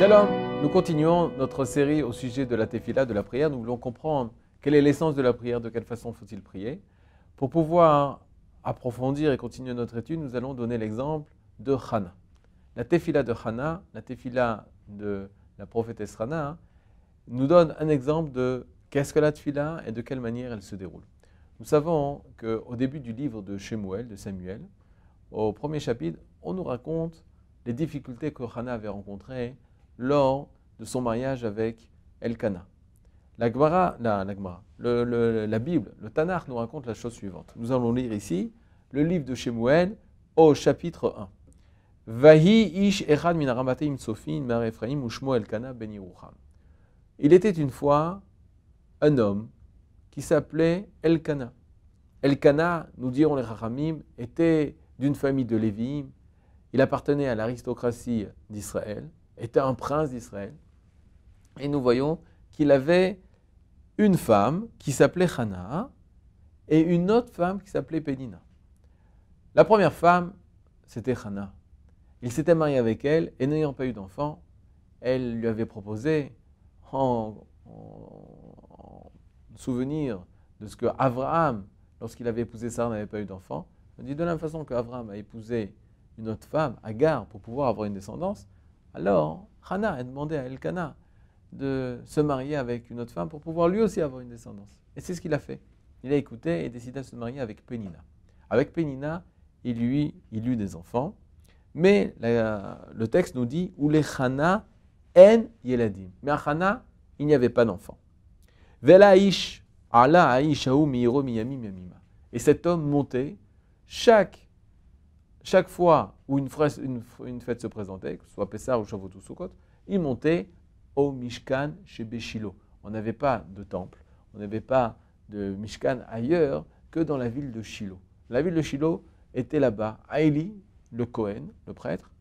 Shalom, nous continuons notre série au sujet de la tefila, de la prière. Nous voulons comprendre quelle est l'essence de la prière, de quelle façon faut-il prier. Pour pouvoir approfondir et continuer notre étude, nous allons donner l'exemple de Hana. La tefila de Hana, la tefila de la prophétesse Hana, nous donne un exemple de qu'est-ce que la tefila et de quelle manière elle se déroule. Nous savons qu'au début du livre de Shemuel, de Samuel, au premier chapitre, on nous raconte les difficultés que Hana avait rencontrées lors de son mariage avec Elkana. La Bible, le Tanakh nous raconte la chose suivante. Nous allons lire ici le livre de Shemuel au chapitre 1. Vahi ish echad min aramatayim tsofin mar Ephraim ushmo Elkana ben Yerucham. Il était une fois un homme qui s'appelait Elkana. Elkana, nous dirons les Chachamim, était d'une famille de Lévi'im. Il appartenait à l'aristocratie d'Israël, était un prince d'Israël. Et nous voyons qu'il avait une femme qui s'appelait Hana et une autre femme qui s'appelait Pénina. La première femme, c'était Hana. Il s'était marié avec elle et n'ayant pas eu d'enfant, elle lui avait proposé, en souvenir de ce que Abraham, lorsqu'il avait épousé Sarah, n'avait pas eu d'enfant, il dit de la même façon qu'Abraham a épousé une autre femme, Agar, pour pouvoir avoir une descendance, alors Hana a demandé à Elkana de se marier avec une autre femme pour pouvoir lui aussi avoir une descendance. Et c'est ce qu'il a fait. Il a écouté et décida de se marier avec Pénina. Avec Pénina, il eut des enfants, mais le texte nous dit « Ule Hana en yeladim ». Mais à Hana, il n'y avait pas d'enfant. « Vela ish ala aish haou miiro miyamim yamima ». Et cet homme montait chaque fois où une fête se présentait, que ce soit Pessah ou Shavuot ou Sukkot, il montait au Mishkan chez Béchilo. On n'avait pas de temple, on n'avait pas de Mishkan ailleurs que dans la ville de Shilo. La ville de Shilo était là-bas. Aïli, le Kohen, le prêtre,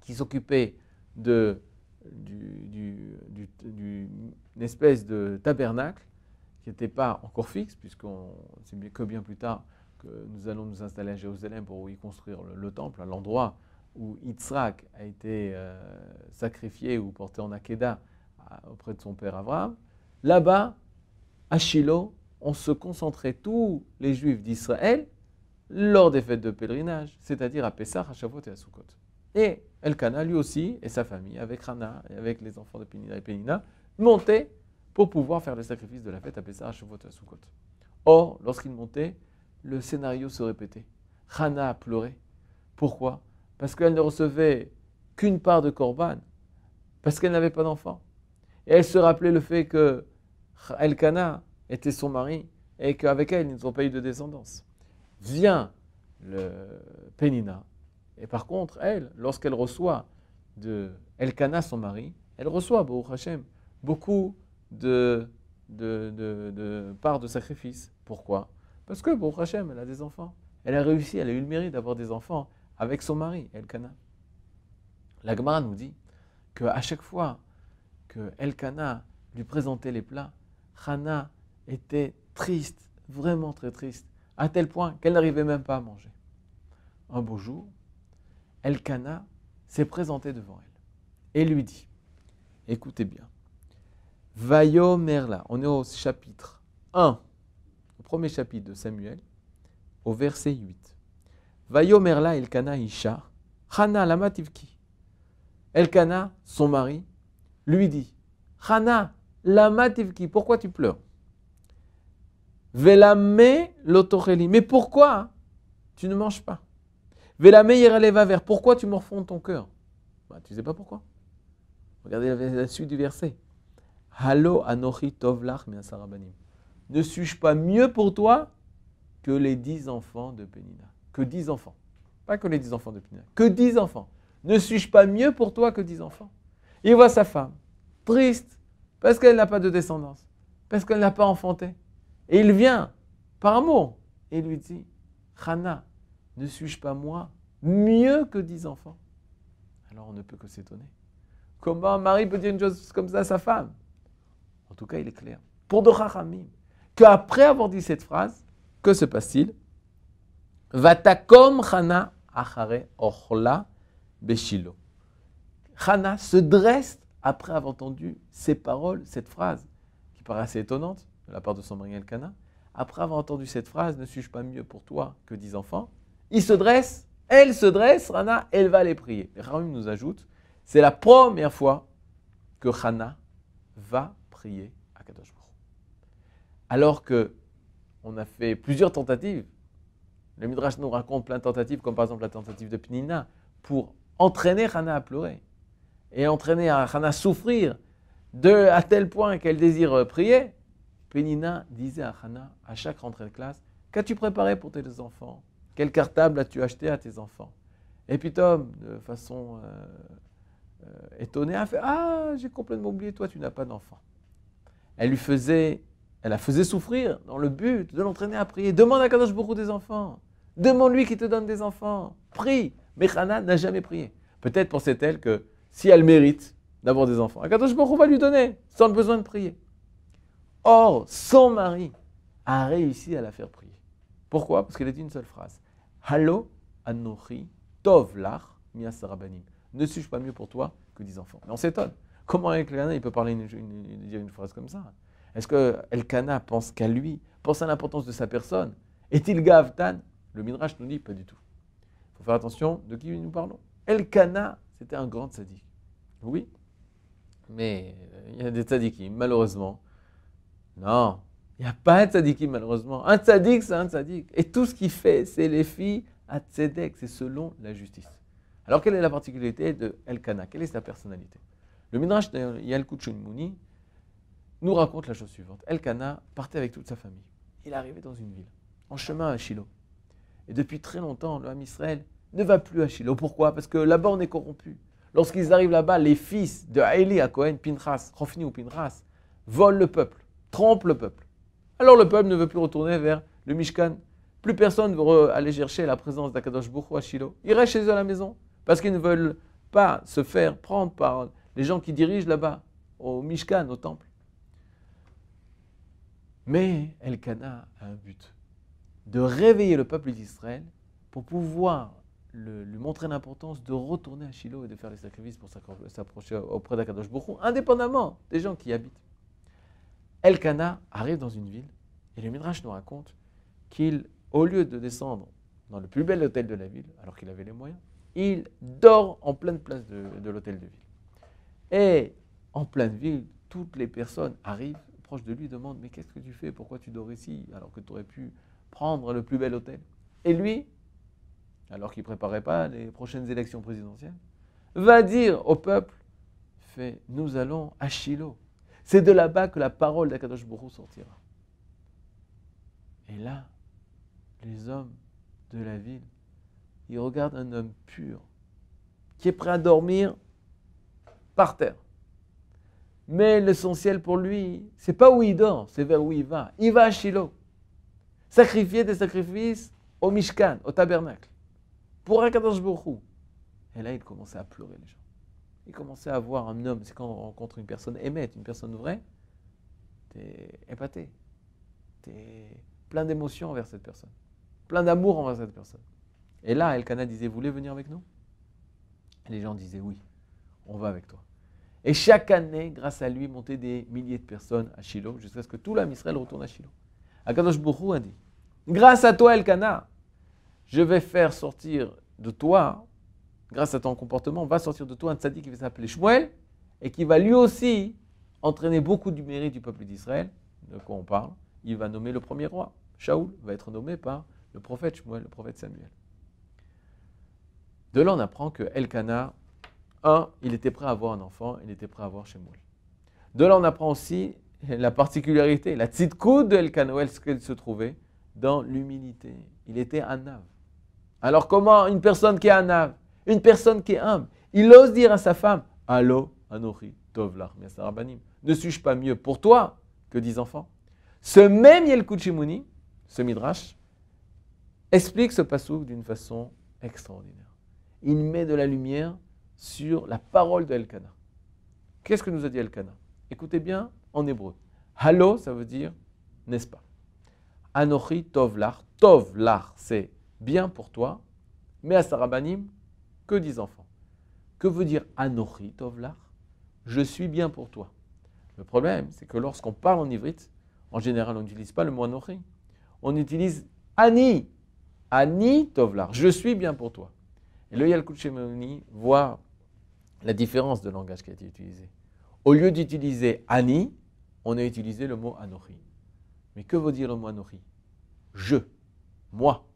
qui s'occupait d'une espèce de tabernacle qui n'était pas encore fixe, c'est que bien plus tard que nous allons nous installer à Jérusalem pour y construire le temple, à l'endroit où Yitzhak a été sacrifié ou porté en Akéda auprès de son père Abraham. Là-bas, à Shilo, on se concentrait tous les Juifs d'Israël lors des fêtes de pèlerinage, c'est-à-dire à Pessah, à Shavuot et à Sukkot. Et Elkana, lui aussi, et sa famille, avec Hana et avec les enfants de Pénina et Pénina, montaient pour pouvoir faire le sacrifice de la fête à Pessah, à Shavuot et à Sukkot. Or, lorsqu'ils montaient, le scénario se répétait. Hana a pleuré. Pourquoi ? Parce qu'elle ne recevait qu'une part de Korban, parce qu'elle n'avait pas d'enfant. Et elle se rappelait le fait que Elkana était son mari et qu'avec elle, ils n'ont pas eu de descendance. Vient le Pénina, et par contre, elle, lorsqu'elle reçoit de Elkana, son mari, elle reçoit, Baruch Hashem, beaucoup de parts de sacrifice. Pourquoi ? Parce que, Baruch Hashem, elle a des enfants. Elle a réussi, elle a eu le mérite d'avoir des enfants avec son mari, Elkana. La Gemara nous dit qu'à chaque fois que Elkana lui présentait les plats, Hana était triste, vraiment très triste, à tel point qu'elle n'arrivait même pas à manger. Un beau jour, Elkana s'est présenté devant elle et lui dit, écoutez bien, Vayomerla, on est au chapitre 1, au premier chapitre de Samuel, au verset 8. Vayomerla Elkana Isha, Hana lama tivki. Elkana, son mari, lui dit, Hana lama tivki, pourquoi tu pleures? Velame lotocheli, mais pourquoi tu ne manges pas? Velame yeraleva ver, pourquoi tu morfonds ton cœur? Tu ne sais pas pourquoi. Regardez la suite du verset. Halo anochi tovlach me'asarabanim. Ne suis-je pas mieux pour toi que les 10 enfants de Pénina? Que 10 enfants. Pas que les 10 enfants de Pénina. Que 10 enfants. Ne suis-je pas mieux pour toi que 10 enfants? Il voit sa femme, triste, parce qu'elle n'a pas de descendance, parce qu'elle n'a pas enfanté. Et il vient, par amour, et lui dit, Hana, ne suis-je pas moi mieux que 10 enfants? Alors on ne peut que s'étonner. Comment un mari peut dire une chose comme ça à sa femme? En tout cas, il est clair. Pour de Chachamim, qu'après avoir dit cette phrase, que se passe-t-il? Vatakom Hana achare ochla beshilo. Hana se dresse après avoir entendu ces paroles, cette phrase, qui paraît assez étonnante de la part de son mari Elkana. Après avoir entendu cette phrase, ne suis-je pas mieux pour toi que 10 enfants? Il se dresse, elle se dresse, Hana, elle va les prier. Et Ramim nous ajoute, c'est la première fois que Hana va prier à Kadosh Baruch Hu. Alors que on a fait plusieurs tentatives, le Midrash nous raconte plein de tentatives, comme par exemple la tentative de Pnina, pour entraîner Hana à pleurer et entraîner Hana à souffrir à tel point qu'elle désire prier. Pnina disait à Hana, à chaque rentrée de classe, qu'as-tu préparé pour tes enfants? Quel cartable as-tu acheté à tes enfants? Et puis Tom, de façon étonnée, a fait, ah, j'ai complètement oublié, toi tu n'as pas d'enfant. Elle la faisait souffrir dans le but de l'entraîner à prier. Demande à Kadosh Baruch Hu des enfants. Demande-lui qui te donne des enfants. Prie. Mais Hana n'a jamais prié. Peut-être pensait-elle que si elle mérite d'avoir des enfants, Kadosh Baruch Hu va lui donner, sans le besoin de prier. Or, son mari a réussi à la faire prier. Pourquoi? Parce qu'elle a dit une seule phrase. Halo anochi tov lach mias rabanim. Ne suis-je pas mieux pour toi que 10 enfants? Mais on s'étonne. Comment Elkana il peut parler dire une phrase comme ça? Est-ce que Elkana pense qu'à lui, pense à l'importance de sa personne? Est-il Gavtan? Le Midrash nous dit pas du tout. Il faut faire attention de qui nous parlons. Elkana, c'était un grand tzaddik. Oui, mais il y a des tzaddikim, malheureusement. Non, il n'y a pas un tzaddikim, malheureusement. Un tzaddik, c'est un tzaddik. Et tout ce qu'il fait, c'est les filles à tzedek, c'est selon la justice. Alors, quelle est la particularité de Elkana? Quelle est sa personnalité? Le Midrash Yalkut Shimoni nous raconte la chose suivante. Elkana partait avec toute sa famille. Il arrivait dans une ville, en chemin à Shiloh. Et depuis très longtemps, le Ham Israël ne va plus à Shiloh. Pourquoi? Parce que là-bas, on est corrompu. Lorsqu'ils arrivent là-bas, les fils de Haïli à Cohen, Pinchas, Hofni ou Pinchas, volent le peuple, trompent le peuple. Alors le peuple ne veut plus retourner vers le Mishkan. Plus personne ne veut aller chercher la présence d'Akadosh Baruch Hu à Shiloh. Ils restent chez eux à la maison parce qu'ils ne veulent pas se faire prendre par les gens qui dirigent là-bas, au Mishkan, au temple. Mais Elkana a un but, de réveiller le peuple d'Israël pour pouvoir lui montrer l'importance de retourner à Shiloh et de faire les sacrifices pour s'approcher auprès d'Akadosh Baruch Hu, indépendamment des gens qui y habitent. Elkana arrive dans une ville et le Midrash nous raconte qu'il, au lieu de descendre dans le plus bel hôtel de la ville, alors qu'il avait les moyens, il dort en pleine place de l'hôtel de ville. Et en pleine ville, toutes les personnes arrivent proches de lui, demandent « Mais qu'est-ce que tu fais? Pourquoi tu dors ici alors que tu aurais pu prendre le plus bel hôtel ?» Et lui, alors qu'il ne préparait pas les prochaines élections présidentielles, va dire au peuple « Nous allons à Shiloh. C'est de là-bas que la parole d'Akadosh Baruch Hu sortira. » Et là, les hommes de la ville, ils regardent un homme pur, qui est prêt à dormir par terre. Mais l'essentiel pour lui, c'est pas où il dort, c'est vers où il va. Il va à Shiloh. Sacrifier des sacrifices au Mishkan, au tabernacle, pour Akadosh Baruch Hu. Et là, il commençait à pleurer, les gens. Il commençait à voir un homme, c'est quand on rencontre une personne aimette, une personne vraie, t'es épaté. T'es plein d'émotions envers cette personne. Plein d'amour envers cette personne. Et là, Elkana disait, vous voulez venir avec nous? Et les gens disaient, oui, on va avec toi. Et chaque année, grâce à lui, montaient des milliers de personnes à Shiloh, jusqu'à ce que tout l'Am Israël retourne à Shiloh. Akadosh Baruch Hu a dit, grâce à toi, Elkana, je vais faire sortir de toi, grâce à ton comportement, va sortir de toi un tzaddik qui va s'appeler Shmuel, et qui va lui aussi entraîner beaucoup du mérite du peuple d'Israël, de quoi on parle. Il va nommer le premier roi. Shaoul va être nommé par le prophète Shmuel, le prophète Samuel. De là, on apprend que Elkana, il était prêt à avoir un enfant, il était prêt à avoir Shemuel. De là, on apprend aussi la particularité, la tzidkout de Elkana, où est-ce qu'elle se trouvait? Dans l'humilité. Il était anav. Alors comment une personne qui est anav, une personne qui est humble, il ose dire à sa femme, Allo, Anochi, Tovlach, Miasarabanim, ne suis-je pas mieux pour toi que 10 enfants? Ce même Yalkut Shimoni, ce Midrash, explique ce passouk d'une façon extraordinaire. Il met de la lumière sur la parole de Elkana. Qu'est-ce que nous a dit Elkana? Écoutez bien en hébreu. Halo, ça veut dire n'est-ce pas. Anochi tovlach. Tovlach, c'est bien pour toi. Mais à Sarabanim, que 10 enfants. Que veut dire Anochi Tovlach? Je suis bien pour toi. Le problème, c'est que lorsqu'on parle en ivrite, en général, on n'utilise pas le mot Anochi. On utilise Ani. Ani Tovlach. Je suis bien pour toi. Et le Yalkut Shimoni voit la différence de langage qui a été utilisé. Au lieu d'utiliser Ani, on a utilisé le mot Anochi. Mais que veut dire le mot Anochi? Je, moi.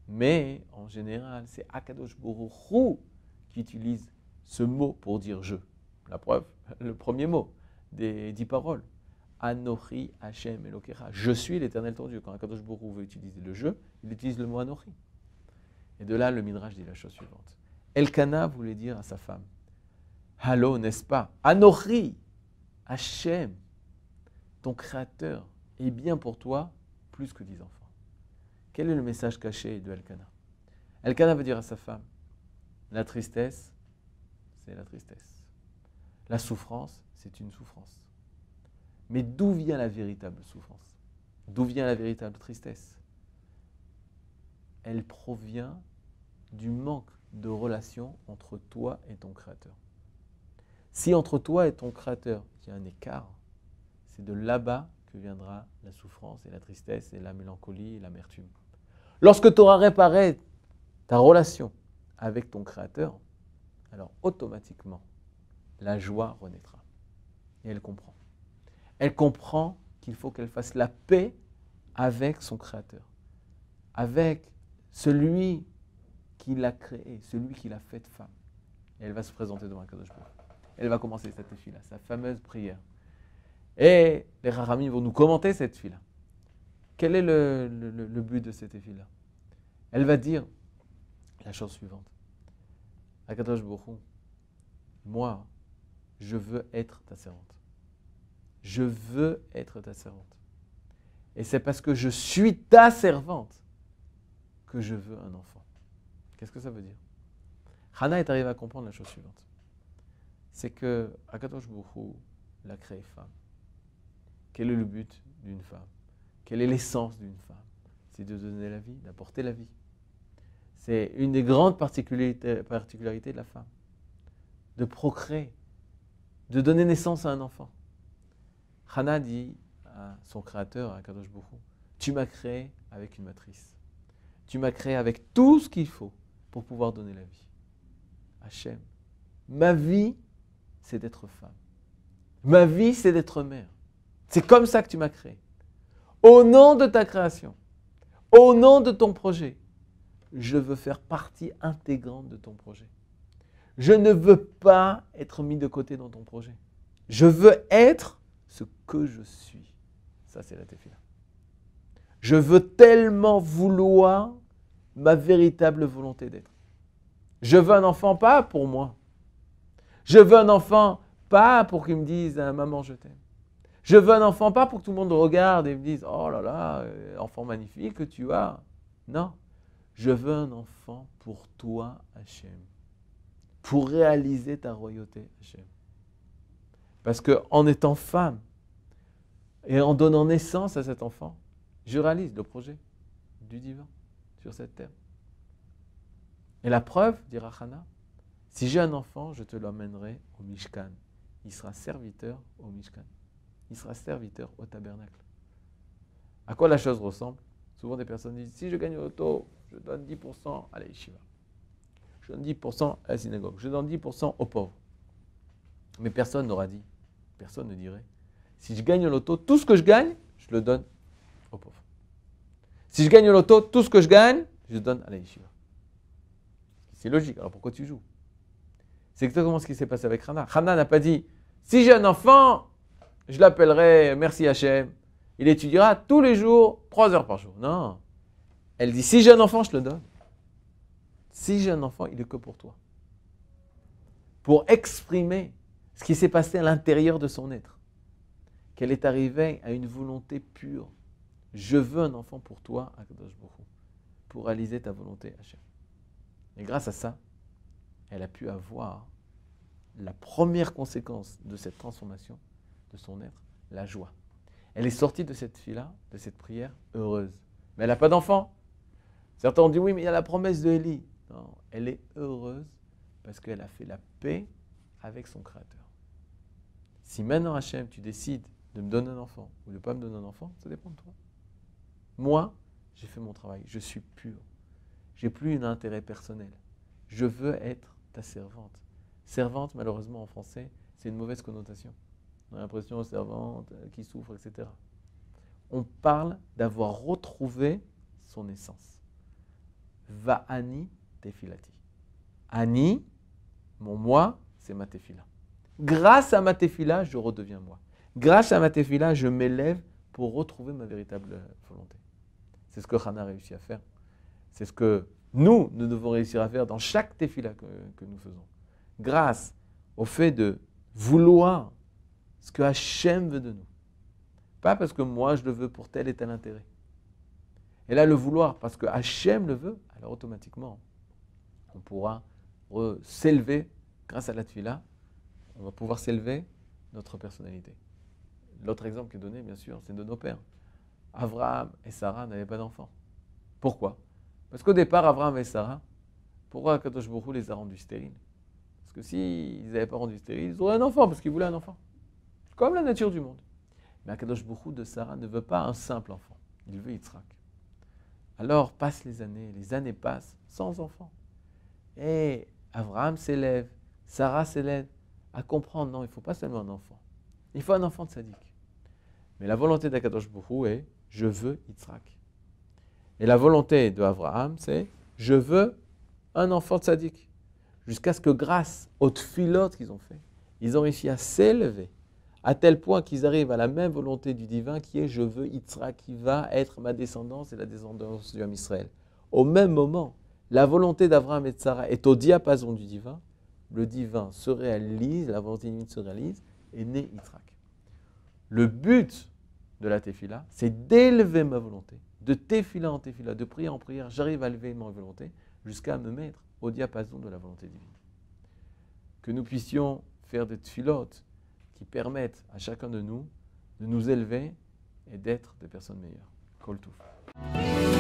Mais en général, c'est Akadosh Baruch Hu qui utilise ce mot pour dire je. La preuve, le premier mot des 10 paroles. Anochi Hashem Elokecha. Je suis l'Éternel ton Dieu. Quand Akadosh Baruch Hu veut utiliser le je, il utilise le mot Anochi. Et de là, le Midrash dit la chose suivante. Elkana voulait dire à sa femme, Allô, n'est-ce pas? Anochi Hashem, ton Créateur, est bien pour toi plus que 10 enfants. Quel est le message caché de Elkana? Elkana veut dire à sa femme, la tristesse, c'est la tristesse. La souffrance, c'est une souffrance. Mais d'où vient la véritable souffrance? D'où vient la véritable tristesse? Elle provient du manque de relation entre toi et ton Créateur. Si entre toi et ton Créateur, il y a un écart, c'est de là-bas que viendra la souffrance et la tristesse et la mélancolie et l'amertume. Lorsque tu auras réparé ta relation avec ton Créateur, alors automatiquement, la joie renaîtra. Et elle comprend. Elle comprend qu'il faut qu'elle fasse la paix avec son Créateur, avec celui qui l'a créée, celui qui l'a faite femme. Et elle va se présenter devant Akadosh Baruch Hu. Elle va commencer cette tefila, sa fameuse prière. Et les Rachamim vont nous commenter cette tefila. Quel est le but de cette tefila? Elle va dire la chose suivante. Akadosh Baruch Hu, moi, je veux être ta servante. Je veux être ta servante. Et c'est parce que je suis ta servante que je veux un enfant. Qu'est-ce que ça veut dire? Hana est arrivée à comprendre la chose suivante. C'est que Akadosh Baruch Hu l'a créée femme. Quel est le but d'une femme? Quelle est l'essence d'une femme? C'est de donner la vie, d'apporter la vie. C'est une des grandes particularités de la femme. De procréer, de donner naissance à un enfant. Hana dit à son créateur, à Akadosh Baruch Hu, tu m'as créé avec une matrice. Tu m'as créé avec tout ce qu'il faut pour pouvoir donner la vie. Hachem, ma vie, c'est d'être femme. Ma vie, c'est d'être mère. C'est comme ça que tu m'as créé. Au nom de ta création, au nom de ton projet, je veux faire partie intégrante de ton projet. Je ne veux pas être mis de côté dans ton projet. Je veux être ce que je suis. Ça, c'est la tefila. Je veux tellement vouloir ma véritable volonté d'être. Je veux un enfant pas pour moi. Je veux un enfant pas pour qu'il me dise « Maman, je t'aime ». Je veux un enfant pas pour que tout le monde regarde et me dise « Oh là là, enfant magnifique que tu as ». Non, je veux un enfant pour toi, Hachem. Pour réaliser ta royauté, Hachem. Parce qu'en étant femme et en donnant naissance à cet enfant, je réalise le projet du divin sur cette terre. Et la preuve, dira Hana, si j'ai un enfant, je te l'emmènerai au Mishkan. Il sera serviteur au Mishkan. Il sera serviteur au tabernacle. À quoi la chose ressemble? Souvent des personnes disent, si je gagne au loto, je donne 10% à la yeshiva. Je donne 10% à la synagogue. Je donne 10% aux pauvres. Mais personne n'aura dit, personne ne dirait, si je gagne au loto, tout ce que je gagne, je le donne aux pauvres. Si je gagne au loto, tout ce que je gagne, je le donne à la yeshiva. C'est logique, alors pourquoi tu joues? C'est exactement ce qui s'est passé avec Hana. Hana n'a pas dit, si j'ai un enfant, je l'appellerai merci Hachem, il étudiera tous les jours, 3 heures par jour. Non. Elle dit, si j'ai un enfant, je te le donne. Si j'ai un enfant, il est que pour toi. Pour exprimer ce qui s'est passé à l'intérieur de son être. Qu'elle est arrivée à une volonté pure. Je veux un enfant pour toi, Akadosh Baruch Hu, pour réaliser ta volonté, Hachem. Et grâce à ça, elle a pu avoir la première conséquence de cette transformation de son être, la joie. Elle est sortie de cette fila, de cette prière, heureuse. Mais elle n'a pas d'enfant. Certains ont dit, oui, mais il y a la promesse de Élie. Non, elle est heureuse parce qu'elle a fait la paix avec son Créateur. Si maintenant, Hachem, tu décides de me donner un enfant ou de ne pas me donner un enfant, ça dépend de toi. Moi, j'ai fait mon travail, je suis pur. Je n'ai plus un intérêt personnel. Je veux être ta servante. Servante, malheureusement, en français, c'est une mauvaise connotation. On a l'impression de servante qui souffre, etc. On parle d'avoir retrouvé son essence. Va'ani tefilati. Ani, mon moi, c'est ma tefila. Grâce à ma tefila, je redeviens moi. Grâce à ma tefila, je m'élève pour retrouver ma véritable volonté. C'est ce que Hana a réussi à faire. C'est ce que nous devons réussir à faire dans chaque tefila que nous faisons. Grâce au fait de vouloir ce que Hachem veut de nous. Pas parce que moi je le veux pour tel et tel intérêt. Et là, le vouloir parce que Hachem le veut, alors automatiquement, on pourra s'élever grâce à la tefila. On va pouvoir s'élever notre personnalité. L'autre exemple qui est donné, bien sûr, c'est de nos pères. Abraham et Sarah n'avaient pas d'enfants. Pourquoi? Parce qu'au départ, Abraham et Sarah, pourquoi Kadosh Baruch Hu les a rendus stériles? Parce que s'ils n'avaient pas rendu stériles, ils auraient un enfant, parce qu'ils voulaient un enfant. C'est comme la nature du monde. Mais Kadosh Baruch Hu de Sarah ne veut pas un simple enfant. Il veut Yitzhak. Alors passent les années passent sans enfant. Et Abraham s'élève, Sarah s'élève à comprendre, non, il ne faut pas seulement un enfant. Il faut un enfant de Tzadik. Mais la volonté d'Akadosh Baruch Hu est, je veux Yitzhak. Et la volonté de Abraham, c'est, je veux un enfant de Tzadik. Jusqu'à ce que grâce aux tfilotes qu'ils ont fait, ils ont réussi à s'élever, à tel point qu'ils arrivent à la même volonté du divin qui est, je veux Yitzhak, qui va être ma descendance et la descendance du Ham Israël. Au même moment, la volonté d'Abraham et de Sarah est au diapason du divin, le divin se réalise, la volonté divine se réalise, et naît Yitzhak. Le but de la tefila, c'est d'élever ma volonté, de tefila en tefila, de prière en prière, j'arrive à élever ma volonté jusqu'à me mettre au diapason de la volonté divine. Que nous puissions faire des tfilotes qui permettent à chacun de nous élever et d'être des personnes meilleures. Kol Touf.